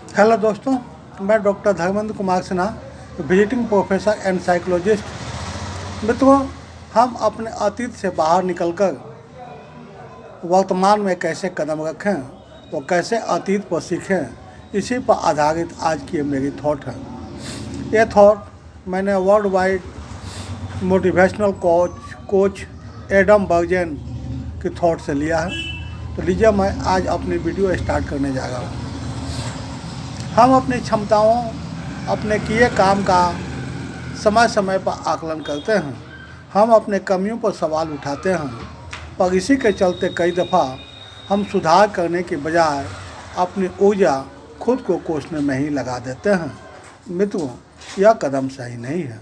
Hello दोस्तों, मैं doctor Dharmendra Kumar Sinha, visiting professor and psychologist. मित्रों, हम अपने अतीत से बाहर निकलकर वर्तमान में कैसे कदम रखें और कैसे अतीत पर सीखें, इसी पर आधारित आज की मेरी थॉट है। ये थॉट मैंने world wide motivational coach Adam Bergen की थॉट से लिया है। तो लीजिए, मैं आज अपनी वीडियो स्टार्ट करने जा रहा हूँ। हम अपनी क्षमताओं, अपने किए काम का समय समय पर आकलन करते हैं। हम अपने कमियों पर सवाल उठाते हैं, पर इसी के चलते कई दफ़ा हम सुधार करने के बजाय अपनी ऊर्जा खुद को कोसने में ही लगा देते हैं। मित्रों, यह कदम सही नहीं है।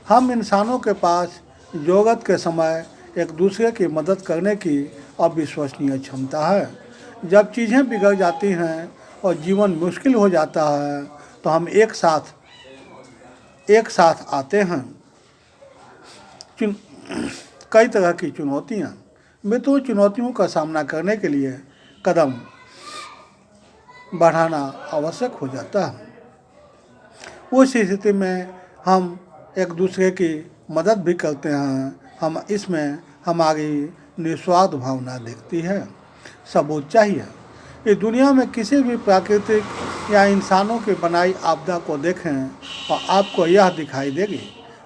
हम इंसानों के पास ज़रूरत के समय एक दूसरे की मदद करने की अविश्वसनीय क्षमता है। जब चीज़ें बिगड़ जाती हैं और जीवन मुश्किल हो जाता है, तो हम एक साथ आते हैं। कई तरह की चुनौतियाँ। मित्रों, चुनौतियों का सामना करने के लिए कदम बढ़ाना आवश्यक हो जाता है। उस स्थिति में हम एक दूसरे की मदद भी करते हैं। इसमें हमारी निस्वार्थ भावना दिखती है। सबूत चाहिए। इस दुनिया में किसी भी प्राकृतिक या इंसानों की बनाई आपदा को देखें और आपको यह दिखाई देगी।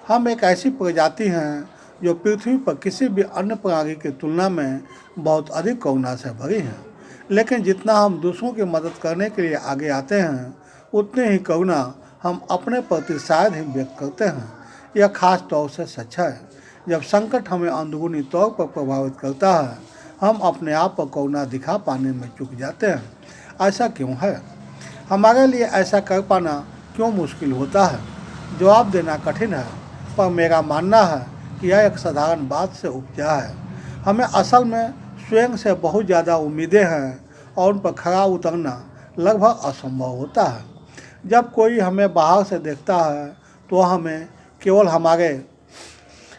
हम एक ऐसी प्रजाति हैं जो पृथ्वी पर किसी भी अन्य प्राणी की तुलना में बहुत अधिक करुणा से भरी हैं। लेकिन जितना हम दूसरों की मदद करने के लिए आगे आते हैं, उतनी ही करुणा हम अपने प्रति शायद ही व्यक्त करते हैं। यह खास तौर से सच है जब संकट हमें अंदरूनी तौर पर प्रभावित करता है। हम अपने आप पर करुणा दिखा पाने में चूक जाते हैं। ऐसा क्यों है? हमारे लिए ऐसा कर पाना क्यों मुश्किल होता है? जवाब देना कठिन है, पर मेरा मानना है कि यह एक साधारण बात से उपजा है। हमें असल में स्वयं से बहुत ज़्यादा उम्मीदें हैं और उन पर खरा उतरना लगभग असंभव होता है। जब कोई हमें बाहर से देखता है तो वह हमें केवल हमारे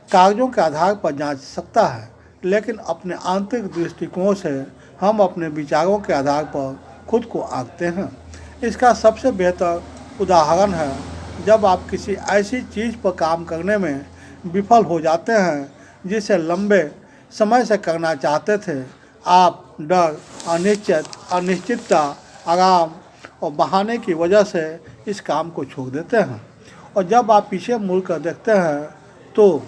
कागजों के आधार पर जांच सकता है, लेकिन अपने आंतरिक दृष्टिकोण से हम अपने विचारों के आधार पर खुद को आंकते हैं। इसका सबसे बेहतर उदाहरण है जब आप किसी ऐसी चीज़ पर काम करने में विफल हो जाते हैं जिसे लंबे समय से करना चाहते थे। आप डर, अनिश्चितता, आराम और बहाने की वजह से इस काम को छोड़ देते हैं, और जब आप पीछे मुड़कर देखते हैं तो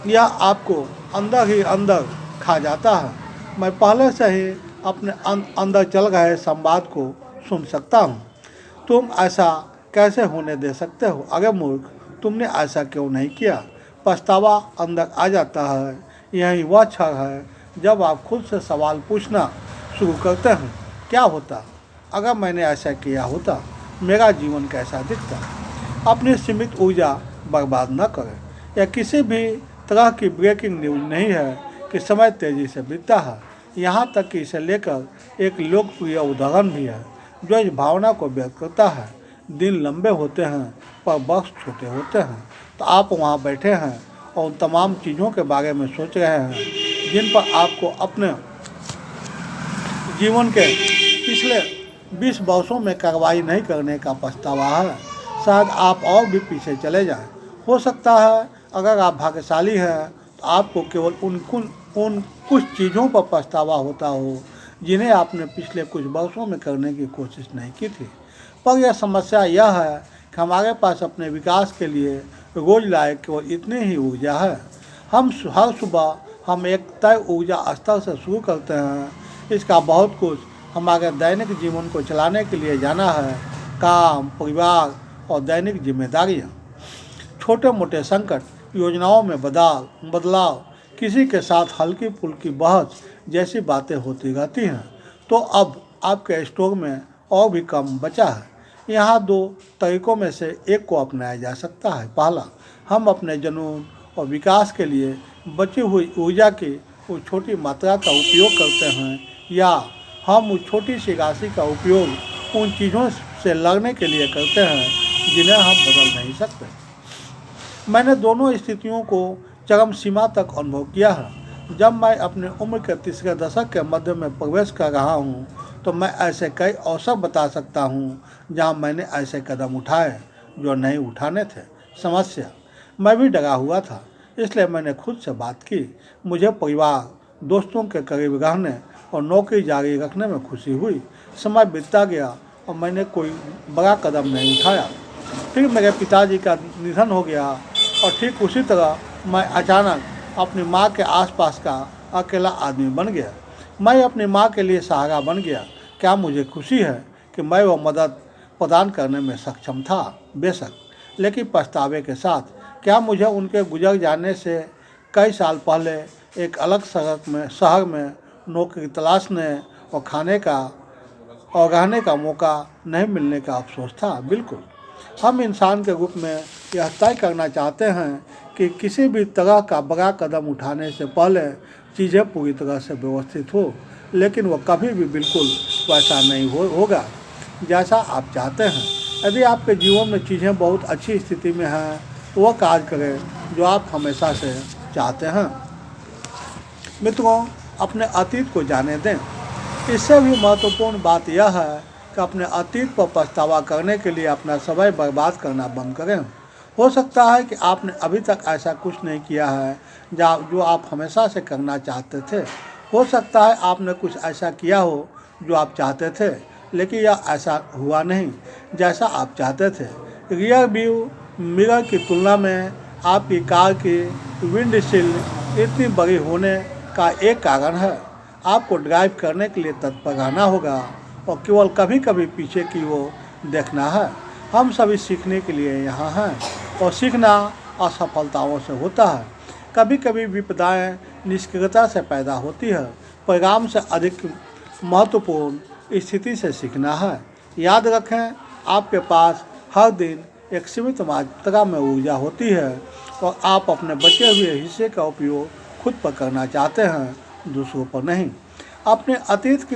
यह आपको अंदर ही अंदर खा जाता है। मैं पहले से ही अपने अंदर चल रहे संवाद को सुन सकता हूँ। तुम ऐसा कैसे होने दे सकते हो? अरे मूर्ख, तुमने ऐसा क्यों नहीं किया? पछतावा अंदर आ जाता है। यही वह क्षण है जब आप खुद से सवाल पूछना शुरू करते हैं, क्या होता अगर मैंने ऐसा किया होता? मेरा जीवन कैसा दिखता? अपनी सीमित ऊर्जा बर्बाद न करें। यह किसी भी तरह की ब्रेकिंग न्यूज़ नहीं है कि समय तेज़ी से बीतता है। यहाँ तक कि इसे लेकर एक लोकप्रिय उदाहरण भी है जो इस भावना को व्यक्त करता है। दिन लंबे होते हैं पर वर्ष छोटे होते हैं। तो आप वहाँ बैठे हैं और उन तमाम चीज़ों के बारे में सोच रहे हैं जिन पर आपको अपने जीवन के पिछले 20 वर्षों में कार्रवाई नहीं करने का पछतावा है। शायद आप और भी पीछे चले जाएं। हो सकता है अगर आप भाग्यशाली हैं तो आपको केवल उन कुछ चीज़ों पर पछतावा होता हो जिन्हें आपने पिछले कुछ वर्षों में करने की कोशिश नहीं की थी। पर यह समस्या यह है कि हमारे पास अपने विकास के लिए रोज लायक केवल इतनी ही ऊर्जा है। हर सुबह हम एक तय ऊर्जा स्तर से शुरू करते हैं। इसका बहुत कुछ हमारे दैनिक जीवन को चलाने के लिए जाना है। काम, परिवार और दैनिक जिम्मेदारियाँ, छोटे मोटे संकट, योजनाओं में बदलाव, किसी के साथ हल्की फुल्की बहस जैसी बातें होती रहती हैं। तो अब आपके स्टोर में और भी कम बचा है। यहाँ 2 तरीकों में से एक को अपनाया जा सकता है। पहला, हम अपने जुनून और विकास के लिए बची हुई ऊर्जा की उस छोटी मात्रा का उपयोग करते हैं, या हम उस छोटी सी राशि का उपयोग उन चीज़ों से लड़ने के लिए करते हैं जिन्हें हम बदल नहीं सकते। मैंने दोनों स्थितियों को चरम सीमा तक अनुभव किया है। जब मैं अपने उम्र के तीसरे दशक के मध्य में प्रवेश कर रहा हूँ तो मैं ऐसे कई अवसर बता सकता हूँ जहाँ मैंने ऐसे कदम उठाए जो नहीं उठाने थे। समस्या, मैं भी डरा हुआ था, इसलिए मैंने खुद से बात की। मुझे परिवार, दोस्तों के करीब रहने और नौकरी जारी रखने में खुशी हुई। समय बीतता गया और मैंने कोई बड़ा कदम नहीं उठाया। फिर मेरे पिताजी का निधन हो गया और ठीक उसी तरह मैं अचानक अपनी माँ के आसपास का अकेला आदमी बन गया। मैं अपनी माँ के लिए सहारा बन गया। क्या मुझे खुशी है कि मैं वो मदद प्रदान करने में सक्षम था? बेशक, लेकिन पछतावे के साथ। क्या मुझे उनके गुजर जाने से कई साल पहले एक अलग शहर में नौकरी तलाशने और रहने का मौका नहीं मिलने का अफसोस था? बिल्कुल। हम इंसान के रूप में यह तय करना चाहते हैं कि किसी भी तरह का बड़ा कदम उठाने से पहले चीज़ें पूरी तरह से व्यवस्थित हो, लेकिन वह कभी भी बिल्कुल वैसा नहीं होगा जैसा आप चाहते हैं। यदि आपके जीवन में चीज़ें बहुत अच्छी स्थिति में हैं तो वह कार्य करें जो आप हमेशा से चाहते हैं। मित्रों, अपने अतीत को जाने दें। इससे भी महत्वपूर्ण बात यह है कि अपने अतीत पर पछतावा करने के लिए अपना समय बर्बाद करना बंद करें। हो सकता है कि आपने अभी तक ऐसा कुछ नहीं किया है जो आप हमेशा से करना चाहते थे। हो सकता है आपने कुछ ऐसा किया हो जो आप चाहते थे, लेकिन यह ऐसा हुआ नहीं जैसा आप चाहते थे। रियर व्यू मिरर की तुलना में आपकी कार की विंडशील्ड इतनी बड़ी होने का एक कारण है। आपको ड्राइव करने के लिए तत्पर रहना होगा और केवल कभी कभी पीछे की ओर देखना है। हम सभी सीखने के लिए यहाँ हैं और सीखना असफलताओं से होता है। कभी कभी विपदाएं निष्क्रियता से पैदा होती है। परिणाम से अधिक महत्वपूर्ण स्थिति से सीखना है। याद रखें, आपके पास हर दिन एक सीमित मात्रा में ऊर्जा होती है और आप अपने बचे हुए हिस्से का उपयोग खुद पर करना चाहते हैं, दूसरों पर नहीं। अपने अतीत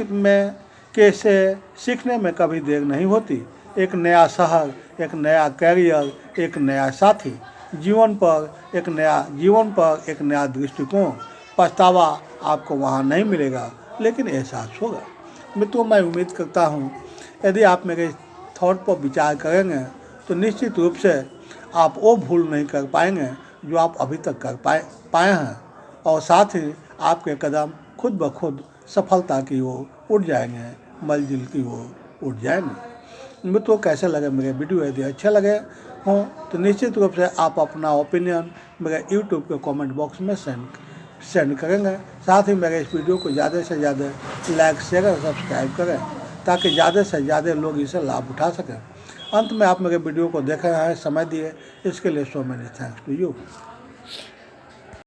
से सीखने में कभी देर नहीं होती। एक नया शहर, एक नया कैरियर, एक नया साथी, जीवन पर एक नया दृष्टिकोण। पछतावा आपको वहाँ नहीं मिलेगा, लेकिन एहसास होगा। मित्रों, मैं उम्मीद करता हूँ यदि आप मेरे थॉट पर विचार करेंगे तो निश्चित रूप से आप वो भूल नहीं कर पाएंगे जो आप अभी तक कर पाए हैं, और साथ ही आपके कदम खुद ब खुद सफलता की ओर उठ जाएंगे, मंजिल की ओर उठ जाएंगे। मित्रों, कैसे लगे मेरे वीडियो? यदि अच्छे लगे हों तो निश्चित रूप से आप अपना ओपिनियन मेरे यूट्यूब के कमेंट बॉक्स में सेंड करेंगे। साथ ही मेरे इस वीडियो को ज़्यादा से ज़्यादा लाइक, शेयर और सब्सक्राइब करें ताकि ज़्यादा से ज़्यादा लोग इसे लाभ उठा सकें। अंत में आप मेरे वीडियो को देख रहे हैं, समय दिए, इसके लिए so many thanks to you.